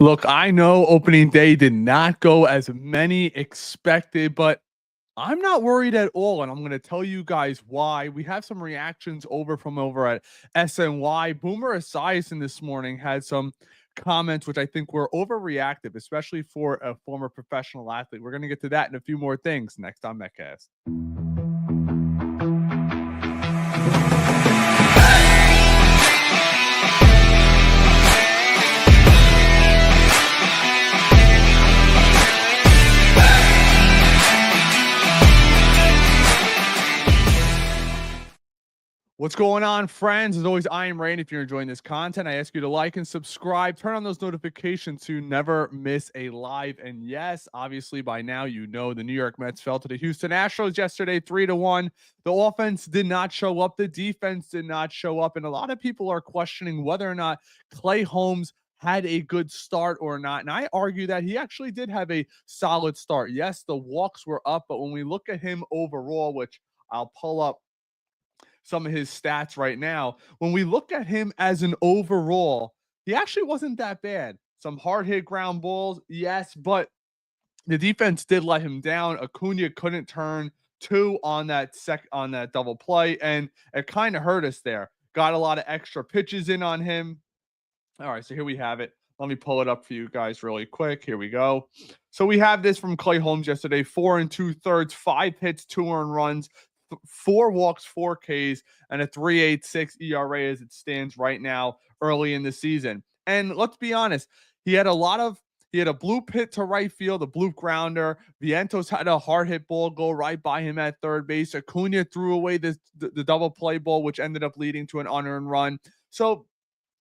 Look, I know opening day did not go as many expected, but I'm not worried at all. And I'm going to tell you guys why. We have some reactions over at SNY. Boomer Esiason this morning had some comments which I think were overreactive, especially for a former professional athlete. We're going to get to that and a few more things next on Metcast. What's going on, friends? As always, I am Rain. If you're enjoying this content, I ask you to like and subscribe. Turn on those notifications to never miss a live. And yes, obviously by now you know the New York Mets fell to the Houston Astros yesterday 3-1. The offense did not show up. The defense did not show up. And a lot of people are questioning whether or not Klay Holmes had a good start or not. And I argue that he actually did have a solid start. Yes, the walks were up, but when we look at him overall, which I'll pull up some of his stats right now. When we look at him as an overall, he actually wasn't that bad. Some hard hit ground balls, yes, but the defense did let him down. Acuna couldn't turn two on that double play, and it kind of hurt us there. Got a lot of extra pitches in on him. All right, so here we have it. Let me pull it up for you guys really quick. Here we go. So we have this from Klay Holmes yesterday: 4 2/3, 5 hits, 2 earned runs, 4 walks, 4 Ks, and a 3.86 ERA as it stands right now early in the season. And let's be honest, he had a bloop hit to right field, a bloop grounder. Vientos had a hard hit ball go right by him at third base. Acuna threw away the double play ball, which ended up leading to an unearned run. So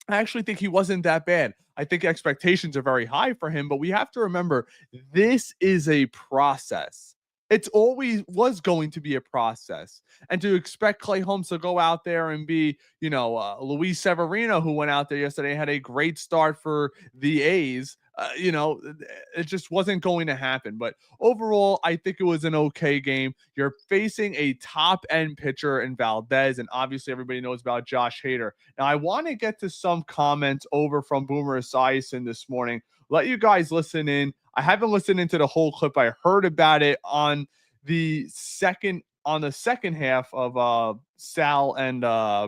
I actually think he wasn't that bad. I think expectations are very high for him, but we have to remember this is a process. It's always was going to be a process. And to expect Klay Holmes to go out there and be, Luis Severino, who went out there yesterday, had a great start for the A's. It just wasn't going to happen. But overall, I think it was an okay game. You're facing a top-end pitcher in Valdez, and obviously everybody knows about Josh Hader. Now, I want to get to some comments over from Boomer Esiason this morning. Let you guys listen in. I haven't listened into the whole clip. I heard about it on the second half of Sal and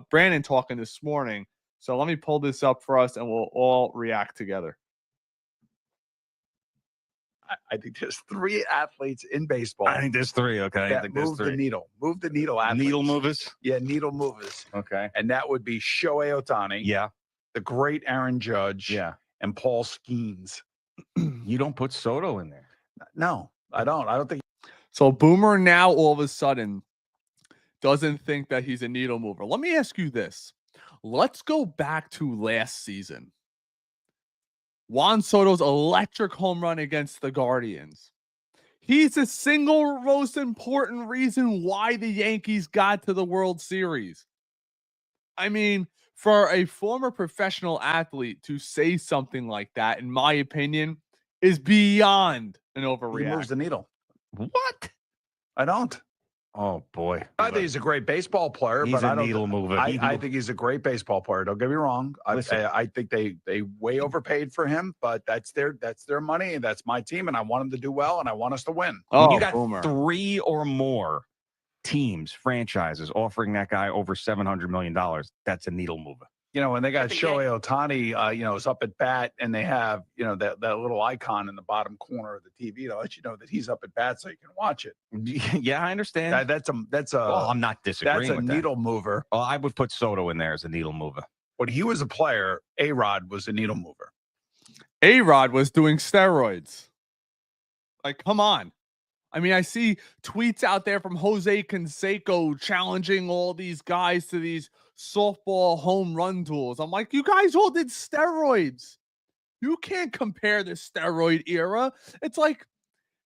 Brandon talking this morning. So let me pull this up for us, and we'll all react together. I think there's 3 athletes in baseball. I think there's 3. Okay, that I think there's move 3. the needle. Move the needle athletes. Needle movers. Yeah, needle movers. Okay, and that would be Shohei Ohtani. Yeah, the great Aaron Judge. Yeah, and Paul Skeens. You don't put Soto in there. No, I don't. I don't think. So Boomer now all of a sudden doesn't think that he's a needle mover. Let me ask you this. Let's go back to last season. Juan Soto's electric home run against the Guardians. He's the single most important reason why the Yankees got to the World Series. I mean, for a former professional athlete to say something like that, in my opinion, is beyond an overreaction. He moves the needle. What? I don't. Oh, boy. I think he's a great baseball player, He's but a I don't. needle mover. I think he's a great baseball player. Don't get me wrong. I think they way overpaid for him, but that's their money, and that's my team, and I want him to do well, and I want us to win. When you got Boomer. 3 or more teams, franchises offering that guy over $700 million, that's a needle mover. When they got Shohei Ohtani, is up at bat, and they have, that little icon in the bottom corner of the TV to let you know that he's up at bat so you can watch it. Yeah, I understand. That's a. Well, I'm not disagreeing That's with a needle mover. Well, I would put Soto in there as a needle mover. When he was a player, A-Rod was a needle mover. A-Rod was doing steroids. Like, come on. I mean, I see tweets out there from Jose Canseco challenging all these guys to these softball home run duels. I'm like, you guys all did steroids. You can't compare the steroid era. It's like,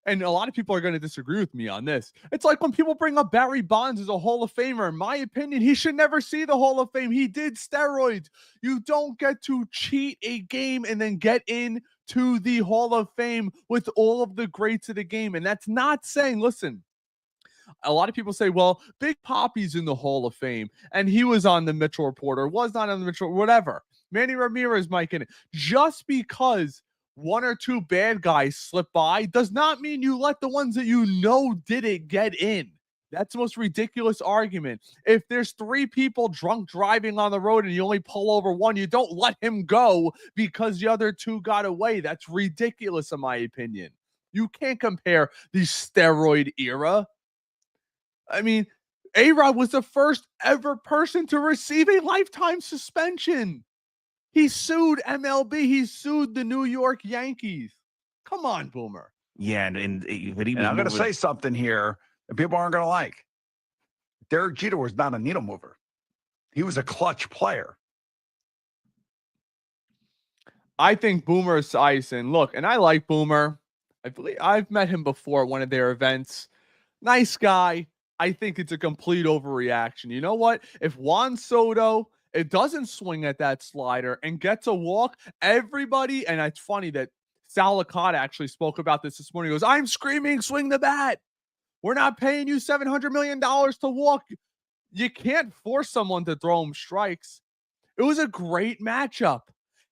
and a lot of people are going to disagree with me on this. It's like when people bring up Barry Bonds as a Hall of Famer. In my opinion, he should never see the Hall of Fame. He did steroids. You don't get to cheat a game and then get in to the Hall of Fame with all of the greats of the game. And that's not saying, listen, a lot of people say, well, Big Papi's in the Hall of Fame and he was on the Mitchell Report or was not on the Mitchell, whatever. Manny Ramirez might get it. Just because one or two bad guys slip by does not mean you let the ones that you know didn't get in. That's the most ridiculous argument. If there's 3 people drunk driving on the road and you only pull over one, you don't let him go because the other 2 got away. That's ridiculous, in my opinion. You can't compare the steroid era. I mean, A-Rod was the first ever person to receive a lifetime suspension. He sued MLB. He sued the New York Yankees. Come on, Boomer. Yeah, and but he And was I'm going to moving- say something here that people aren't going to like. Derek Jeter was not a needle mover. He was a clutch player. I think Boomer Esiason, look, and I like Boomer. I believe I've met him before at one of their events. Nice guy. I think it's a complete overreaction. You know what? If Juan Soto, it doesn't swing at that slider and gets a walk, everybody, and it's funny that Sal Licata actually spoke about this morning. He goes, I'm screaming, swing the bat. We're not paying you $700 million to walk. You can't force someone to throw him strikes. It was a great matchup.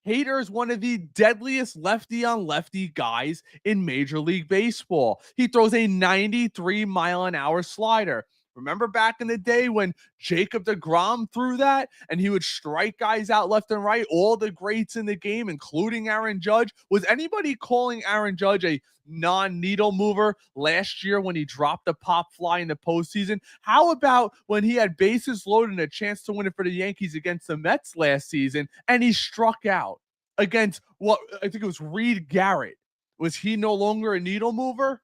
Hader is one of the deadliest lefty on lefty guys in Major League Baseball. He throws a 93-mile-an-hour slider. Remember back in the day when Jacob deGrom threw that and he would strike guys out left and right, all the greats in the game, including Aaron Judge? Was anybody calling Aaron Judge a non-needle mover last year when he dropped a pop fly in the postseason? How about when he had bases loaded and a chance to win it for the Yankees against the Mets last season and he struck out against what I think it was Reed Garrett? Was he no longer a needle mover?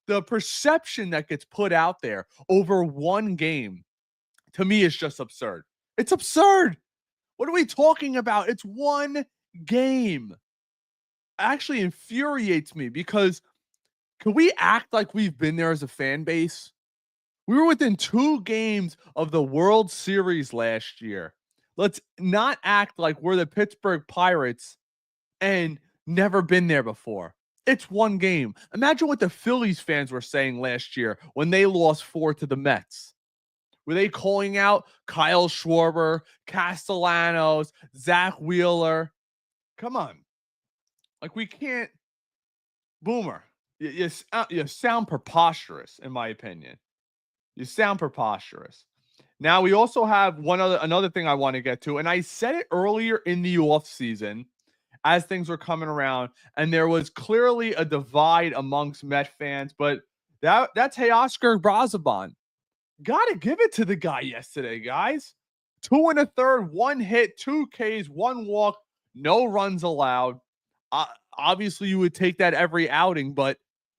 The perception that gets put out there over one game, to me, is just absurd. It's absurd. What are we talking about? It's one game. It actually infuriates me because can we act like we've been there as a fan base? We were within 2 games of the World Series last year. Let's not act like we're the Pittsburgh Pirates and never been there before. It's one game. Imagine what the Phillies fans were saying last year when they lost 4 to the Mets. Were they calling out Kyle Schwarber, Castellanos, Zach Wheeler? Come on. Like, we can't. Boomer, you sound preposterous, in my opinion. You sound preposterous. Now, we also have another thing I want to get to, and I said it earlier in the offseason as things were coming around, and there was clearly a divide amongst Met fans, but that's Teoscar Brazaban. Got to give it to the guy yesterday, guys. 2 1/3, 1 hit, 2 Ks, 1 walk, no runs allowed. Obviously, you would take that every outing, but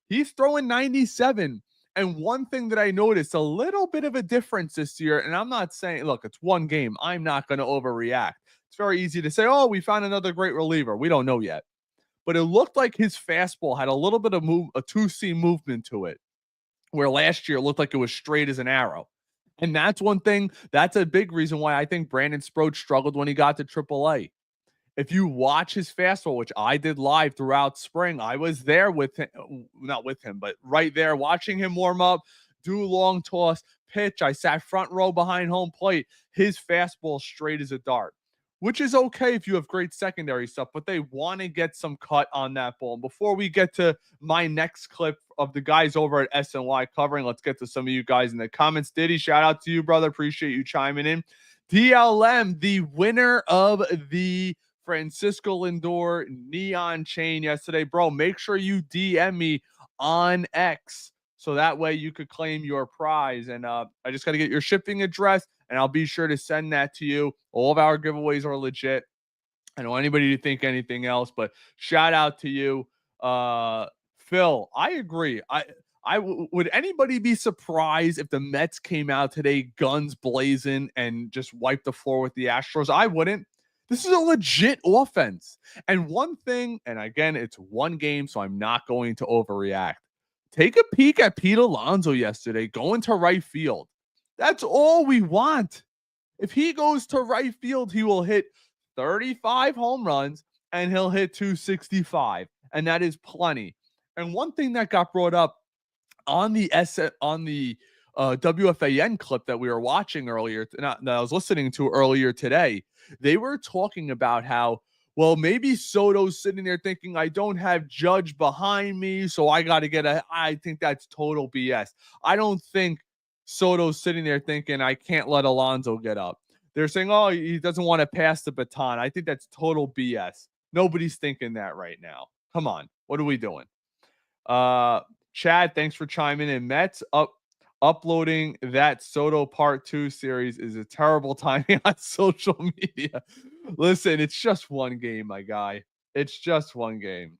he's throwing 97. And one thing that I noticed, a little bit of a difference this year, and I'm not saying, look, it's one game. I'm not going to overreact. It's very easy to say, oh, we found another great reliever. We don't know yet. But it looked like his fastball had a little bit of a 2-seam movement to it, where last year it looked like it was straight as an arrow. And that's one thing, that's a big reason why I think Brandon Sproat struggled when he got to AAA. If you watch his fastball, which I did live throughout spring, I was there with him, not with him, but right there watching him warm up, do long toss, pitch. I sat front row behind home plate. His fastball straight as a dart, which is okay if you have great secondary stuff, but they want to get some cut on that ball. And before we get to my next clip of the guys over at SNY covering, let's get to some of you guys in the comments. Diddy, shout out to you, brother. Appreciate you chiming in. DLM, the winner of the Francisco Lindor neon chain yesterday. Bro, make sure you DM me on X so that way you could claim your prize. And I just got to get your shipping address, and I'll be sure to send that to you. All of our giveaways are legit. I don't want anybody to think anything else, but shout out to you. Phil, I agree. Would anybody be surprised if the Mets came out today guns blazing and just wiped the floor with the Astros? I wouldn't. This is a legit offense. And one thing, and again, it's one game, so I'm not going to overreact. Take a peek at Pete Alonso yesterday going to right field. That's all we want. If he goes to right field, he will hit 35 home runs and he'll hit 265. And that is plenty. And one thing that got brought up on the WFAN clip that we were watching earlier, that I was listening to earlier today, they were talking about how well, maybe Soto's sitting there thinking I don't have Judge behind me, so I got to get a. I think that's total BS. I don't think Soto's sitting there thinking I can't let Alonso get up. They're saying, oh, he doesn't want to pass the baton. I think that's total BS. Nobody's thinking that right now. Come on. What are we doing? Chad, thanks for chiming in. Mets uploading that Soto Part 2 series is a terrible timing on social media. Listen, it's just one game, my guy. It's just one game.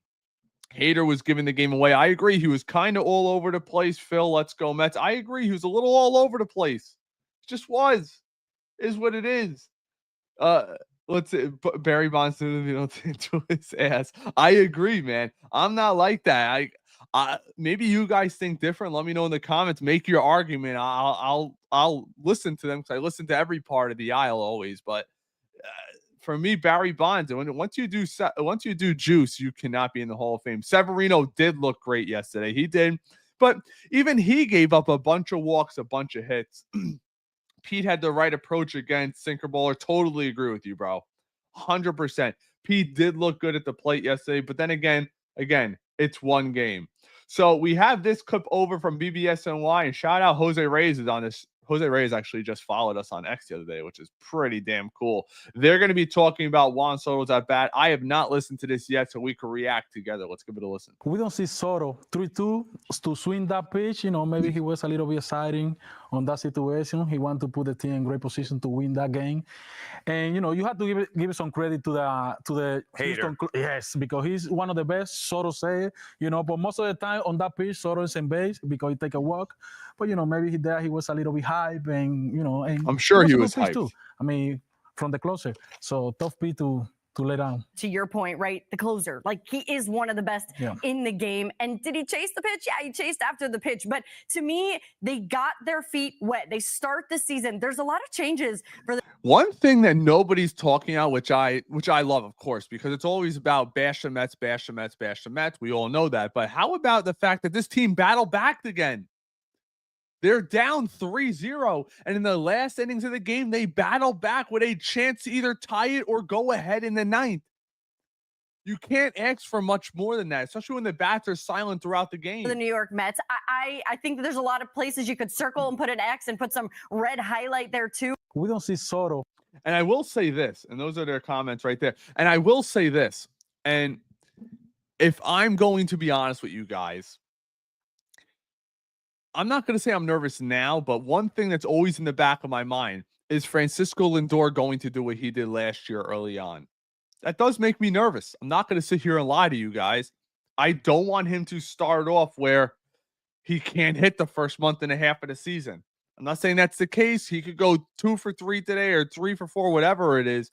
Hader was giving the game away. I agree. He was kind of all over the place. Phil, let's go Mets. I agree. He was a little all over the place. Just was. Is what it is. Let's say Barry Bonds to his ass. I agree, man. I'm not like that. Maybe you guys think different. Let me know in the comments. Make your argument. I'll listen to them because I listen to every part of the aisle always. But for me, Barry Bonds, once you do juice, you cannot be in the Hall of Fame. Severino did look great yesterday. He did, but even he gave up a bunch of walks, a bunch of hits. Pete had the right approach against sinker baller. Totally agree with you, bro. 100%. Pete did look good at the plate yesterday, but then again, it's one game. So we have this clip over from BBSNY, and shout out Jose Reyes is on this. Jose Reyes actually just followed us on X the other day, which is pretty damn cool. They're going to be talking about Juan Soto's at bat. I have not listened to this yet, so we can react together. Let's give it a listen. We don't see Soto 3-2 to swing that pitch. Maybe he was a little bit exciting on that situation. He wanted to put the team in great position to win that game. And you have to give some credit to the Houston. Yes, because he's one of the best. Soto said, but most of the time on that pitch, Soto is in base because he take a walk. But maybe he was a little bit hype, and and I'm sure he was hyped too. I mean, from the closer, so tough pitch to lay down. To your point, right? The closer, like he is one of the best in the game. And did he chase the pitch? Yeah, he chased after the pitch. But to me, they got their feet wet. They start the season. There's a lot of changes for the. One thing that nobody's talking about, which I love, of course, because it's always about bash the Mets, bash the Mets, bash the Mets. We all know that. But how about the fact that this team battled back again? They're down 3-0, and in the last innings of the game, they battled back with a chance to either tie it or go ahead in the ninth. You can't ask for much more than that, especially when the bats are silent throughout the game. The New York Mets, I think there's a lot of places you could circle and put an X and put some red highlight there too. We don't see Soto. And I will say this, and those are their comments right there. And I will say this, and if I'm going to be honest with you guys, I'm not going to say I'm nervous now, but one thing that's always in the back of my mind is Francisco Lindor going to do what he did last year early on. That does make me nervous. I'm not going to sit here and lie to you guys. I don't want him to start off where he can't hit the first month and a half of the season. I'm not saying that's the case. He could go 2 for 3 today or 3 for 4, whatever it is,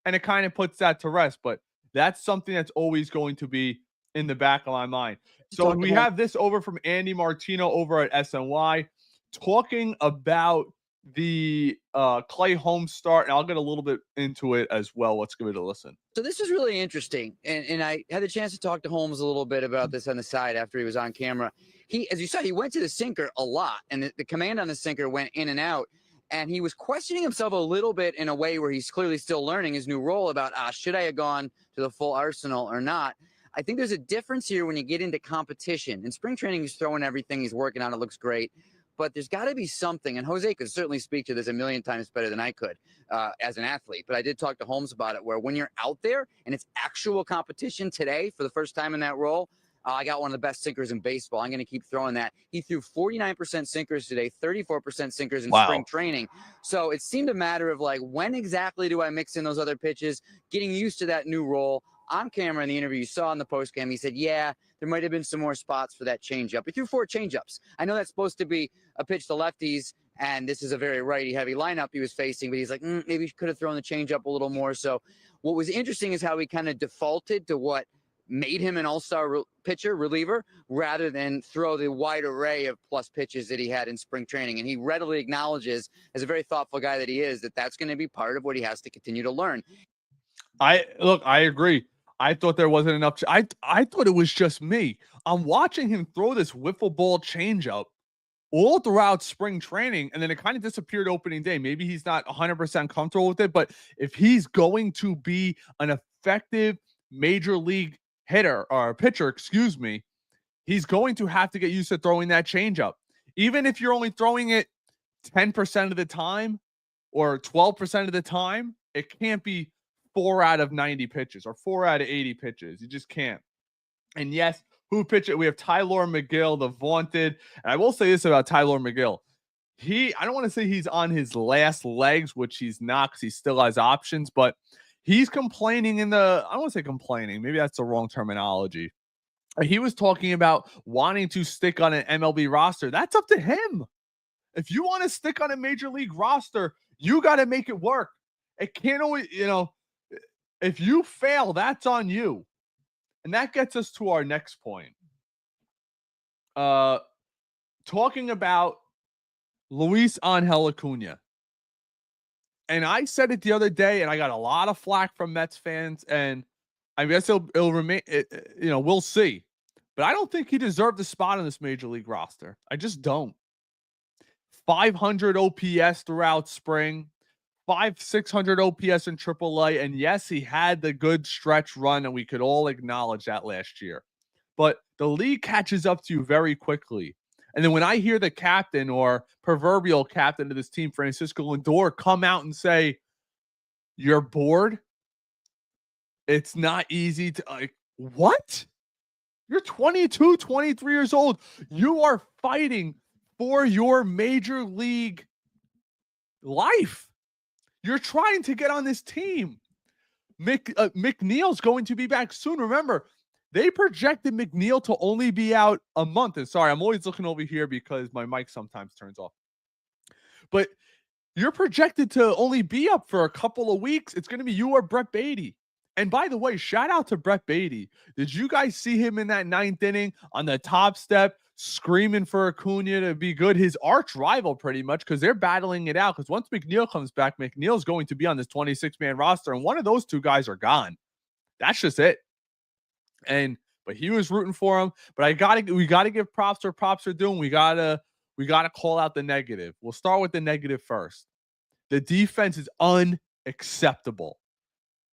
and it kind of puts that to rest. But that's something that's always going to be in the back of my mind. So we have this over from Andy Martino over at SNY talking about the Klay Holmes start, and I'll get a little bit into it as well. Let's give it a listen. So this is really interesting, and I had the chance to talk to Holmes a little bit about this on the side after he was on camera. He, as you saw, he went to the sinker a lot, and the command on the sinker went in and out, and he was questioning himself a little bit in a way where he's clearly still learning his new role about, should I have gone to the full arsenal or not? I think there's a difference here when you get into competition. In spring training, he's throwing everything, he's working on it, looks great. But there's got to be something, and Jose could certainly speak to this a million times better than I could as an athlete. But I did talk to Holmes about it, where when you're out there and it's actual competition today for the first time in that role, I got one of the best sinkers in baseball. I'm going to keep throwing that. He threw 49% sinkers today, 34% sinkers in spring training. So it seemed a matter of like, when exactly do I mix in those other pitches, getting used to that new role. On camera in the interview you saw in the postgame, he said, yeah, there might have been some more spots for that changeup. He threw 4 changeups. I know that's supposed to be a pitch to lefties, and this is a very righty-heavy lineup he was facing, but he's like, maybe he could have thrown the changeup a little more. So what was interesting is how he kind of defaulted to what made him an all-star pitcher, reliever, rather than throw the wide array of plus pitches that he had in spring training. And he readily acknowledges, as a very thoughtful guy that he is, that that's going to be part of what he has to continue to learn. I agree. I thought there wasn't enough. I thought it was just me. I'm watching him throw this wiffle ball changeup all throughout spring training, and then it kind of disappeared opening day. Maybe he's not 100% comfortable with it, but if he's going to be an effective major league hitter or pitcher, excuse me, he's going to have to get used to throwing that changeup. Even if you're only throwing it 10% of the time or 12% of the time, it can't be 4 out of 90 pitches or 4 out of 80 pitches. You just can't. And yes, who pitched it? We have Tyler McGill, the vaunted. And I will say this about Tyler McGill. I don't want to say he's on his last legs, which he's not because he still has options, but he's complaining I don't want to say complaining. Maybe that's the wrong terminology. He was talking about wanting to stick on an MLB roster. That's up to him. If you want to stick on a major league roster, you got to make it work. It can't always, if you fail, that's on you. And that gets us to our next point. Talking about Luis Angel Acuna. And I said it the other day, and I got a lot of flack from Mets fans, and I guess it'll remain, we'll see. But I don't think he deserved a spot on this major league roster. I just don't. 500 OPS throughout spring, 600 OPS in AAA, and yes, he had the good stretch run, and we could all acknowledge that last year. But the league catches up to you very quickly. And then when I hear the captain or proverbial captain of this team, Francisco Lindor, come out and say, "You're bored," it's not easy to what? You're 22, 23 years old. You are fighting for your major league life. You're trying to get on this team. McNeil's going to be back soon. Remember, they projected McNeil to only be out a month. And sorry, I'm always looking over here because my mic sometimes turns off. But you're projected to only be up for a couple of weeks. It's going to be you or Brett Beatty. And by the way, shout out to Brett Beatty. Did you guys see him in that 9th inning on the top step screaming for Acuna to be good? His arch rival pretty much, because they're battling it out. Because once McNeil comes back, McNeil's going to be on this 26-man roster. And one of those two guys are gone. That's just it. But he was rooting for him. But we gotta give props where props are due. We gotta call out the negative. We'll start with the negative first. The defense is unacceptable.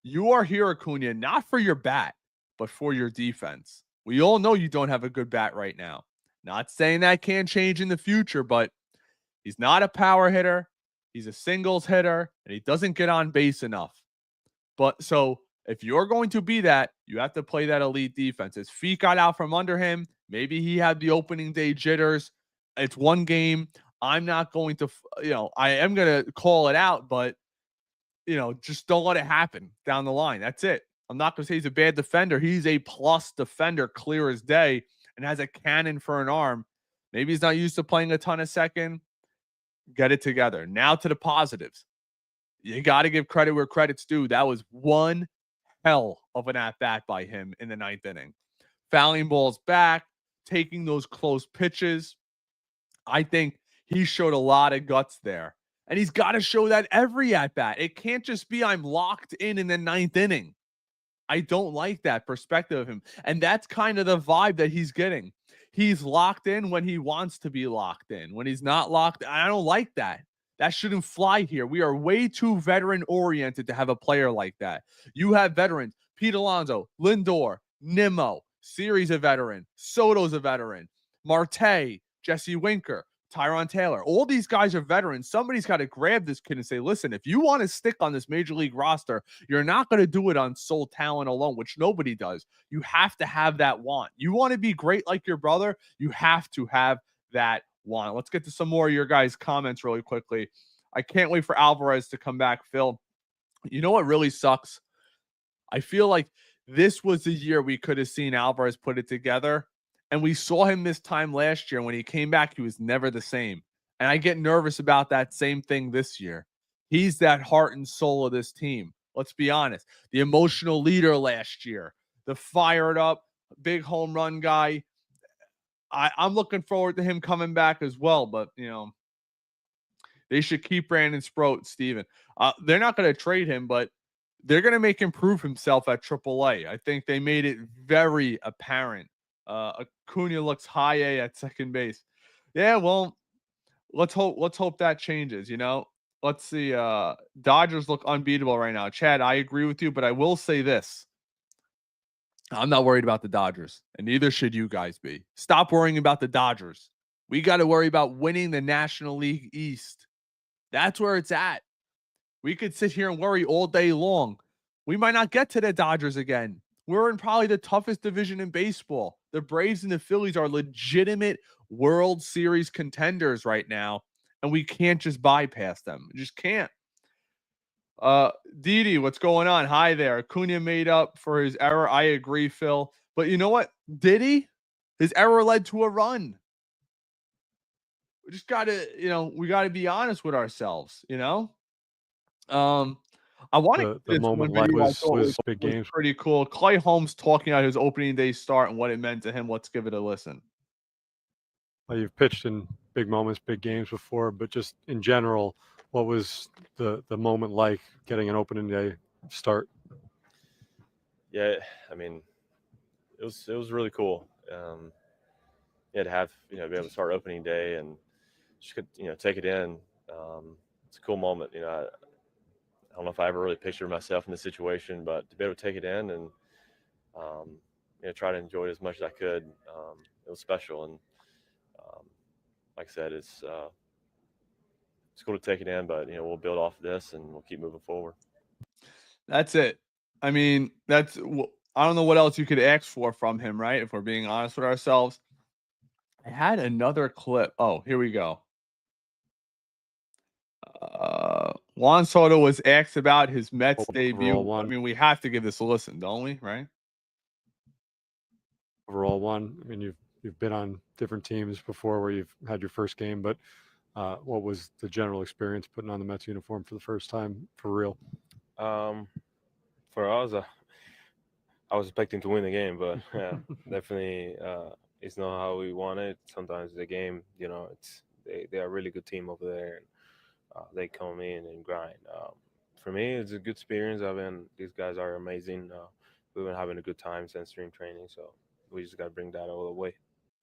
You are here, Acuna, not for your bat, but for your defense. We all know you don't have a good bat right now. Not saying that can't change in the future, but he's not a power hitter. He's a singles hitter, and he doesn't get on base enough. But so if you're going to be that, you have to play that elite defense. His feet got out from under him. Maybe he had the opening day jitters. It's one game. I'm not going to, I am going to call it out, but, just don't let it happen down the line. That's it. I'm not going to say he's a bad defender. He's a plus defender, clear as day, and has a cannon for an arm. Maybe he's not used to playing a ton of second. Get it together. Now to the positives. You got to give credit where credit's due. That was one hell of an at-bat by him in the 9th inning. Fouling balls back, taking those close pitches. I think he showed a lot of guts there. And he's got to show that every at-bat. It can't just be I'm locked in the 9th inning. I don't like that perspective of him. And that's kind of the vibe that he's getting. He's locked in when he wants to be locked in. When he's not locked, I don't like that. That shouldn't fly here. We are way too veteran-oriented to have a player like that. You have veterans. Pete Alonso, Lindor, Nimmo, Siri's a veteran. Soto's a veteran. Marte, Jesse Winker, Tyron Taylor. All these guys are veterans. Somebody's got to grab this kid and say, listen, if you want to stick on this major league roster, you're not going to do it on sole talent alone, which nobody does. You have to have that want. You want to be great like your brother, you have to have that want. Let's get to some more of your guys' comments really quickly. I can't wait for Alvarez to come back, Phil. You know what really sucks? I feel like this was the year we could have seen Alvarez put it together. And we saw him this time last year. When he came back, he was never the same. And I get nervous about that same thing this year. He's that heart and soul of this team. Let's be honest. The emotional leader last year. The fired up, big home run guy. I'm looking forward to him coming back as well. But, they should keep Brandon Sproat, Steven. They're not going to trade him, but they're going to make him prove himself at AAA. I think they made it very apparent. Acuna looks high A at second base. Yeah, well, let's hope that changes. let's see. Dodgers look unbeatable right now. Chad, I agree with you, but I will say this. I'm not worried about the Dodgers, and neither should you guys be. Stop worrying about the Dodgers. We got to worry about winning the National League East. That's where it's at. We could sit here and worry all day long. We might not get to the Dodgers again. We're in probably the toughest division in baseball. The Braves and the Phillies are legitimate World Series contenders right now, and we can't just bypass them. We just can't. Didi, what's going on? Hi there. Acuna made up for his error. I agree, Phil. But you know what? Did he? His error led to a run. We just gotta, we gotta be honest with ourselves, I want to the moment like was big games. Pretty cool. Klay Holmes talking about his opening day start and what it meant to him. Let's give it a listen. Well, you've pitched in big moments, big games before, but just in general, what was the moment like getting an opening day start? Yeah, I mean, it was really cool. Yeah, to have be able to start opening day and just could take it in. It's a cool moment. I don't know if I ever really pictured myself in this situation, but to be able to take it in and try to enjoy it as much as I could, it was special. And like I said, it's cool to take it in, but we'll build off of this and we'll keep moving forward. That's it. I mean, I don't know what else you could ask for from him, right? If we're being honest with ourselves. I had another clip. Oh, here we go. Juan Soto was asked about his Mets debut. I mean, we have to give this a listen, don't we? Right? Overall one. I mean, you've been on different teams before where you've had your first game, but what was the general experience putting on the Mets uniform for the first time for real? For us, I was expecting to win the game, but yeah, definitely it's not how we want it. Sometimes the game, they are a really good team over there. And, they come in and grind. For me, it's a good experience. These guys are amazing. We've been having a good time since spring training, so we just got to bring that all the way.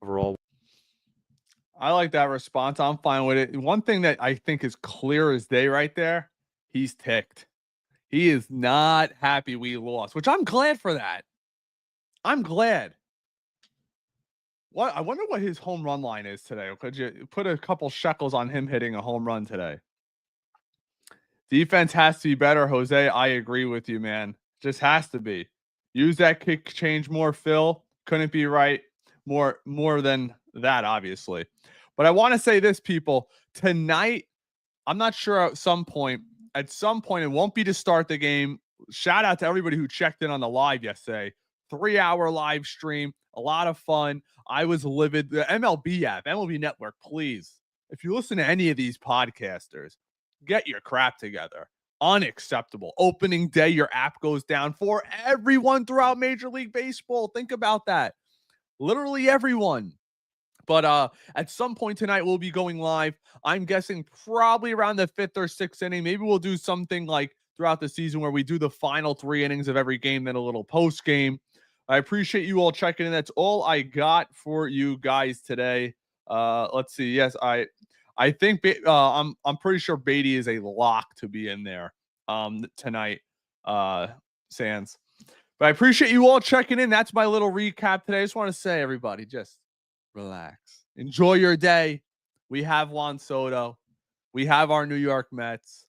Overall, I like that response. I'm fine with it. One thing that I think is clear as day right there, he's ticked. He is not happy we lost, which I'm glad for that. I'm glad. I wonder what his home run line is today. Could you put a couple shekels on him hitting a home run today? Defense has to be better, Jose. I agree with you, man. Just has to be. Use that kick change more, Phil. Couldn't be right. More than that, obviously. But I want to say this, people. Tonight, I'm not sure at some point, it won't be to start the game. Shout out to everybody who checked in on the live yesterday. 3-hour live stream. A lot of fun. I was livid. The MLB app, MLB Network, please. If you listen to any of these podcasters, get your crap together. Unacceptable. Opening day, your app goes down for everyone throughout Major League Baseball. Think about that. Literally everyone. But at some point tonight, we'll be going live. I'm guessing probably around the 5th or 6th inning. Maybe we'll do something like throughout the season where we do the final 3 innings of every game, then a little post game. I appreciate you all checking in. That's all I got for you guys today. Let's see. Yes, I think I'm pretty sure Beatty is a lock to be in there tonight, Sands. But I appreciate you all checking in. That's my little recap today. I just want to say, everybody, just relax. Enjoy your day. We have Juan Soto. We have our New York Mets.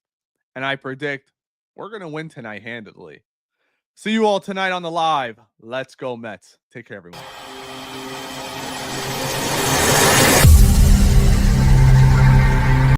And I predict we're going to win tonight handedly. See you all tonight on the live. Let's go Mets. Take care, everyone.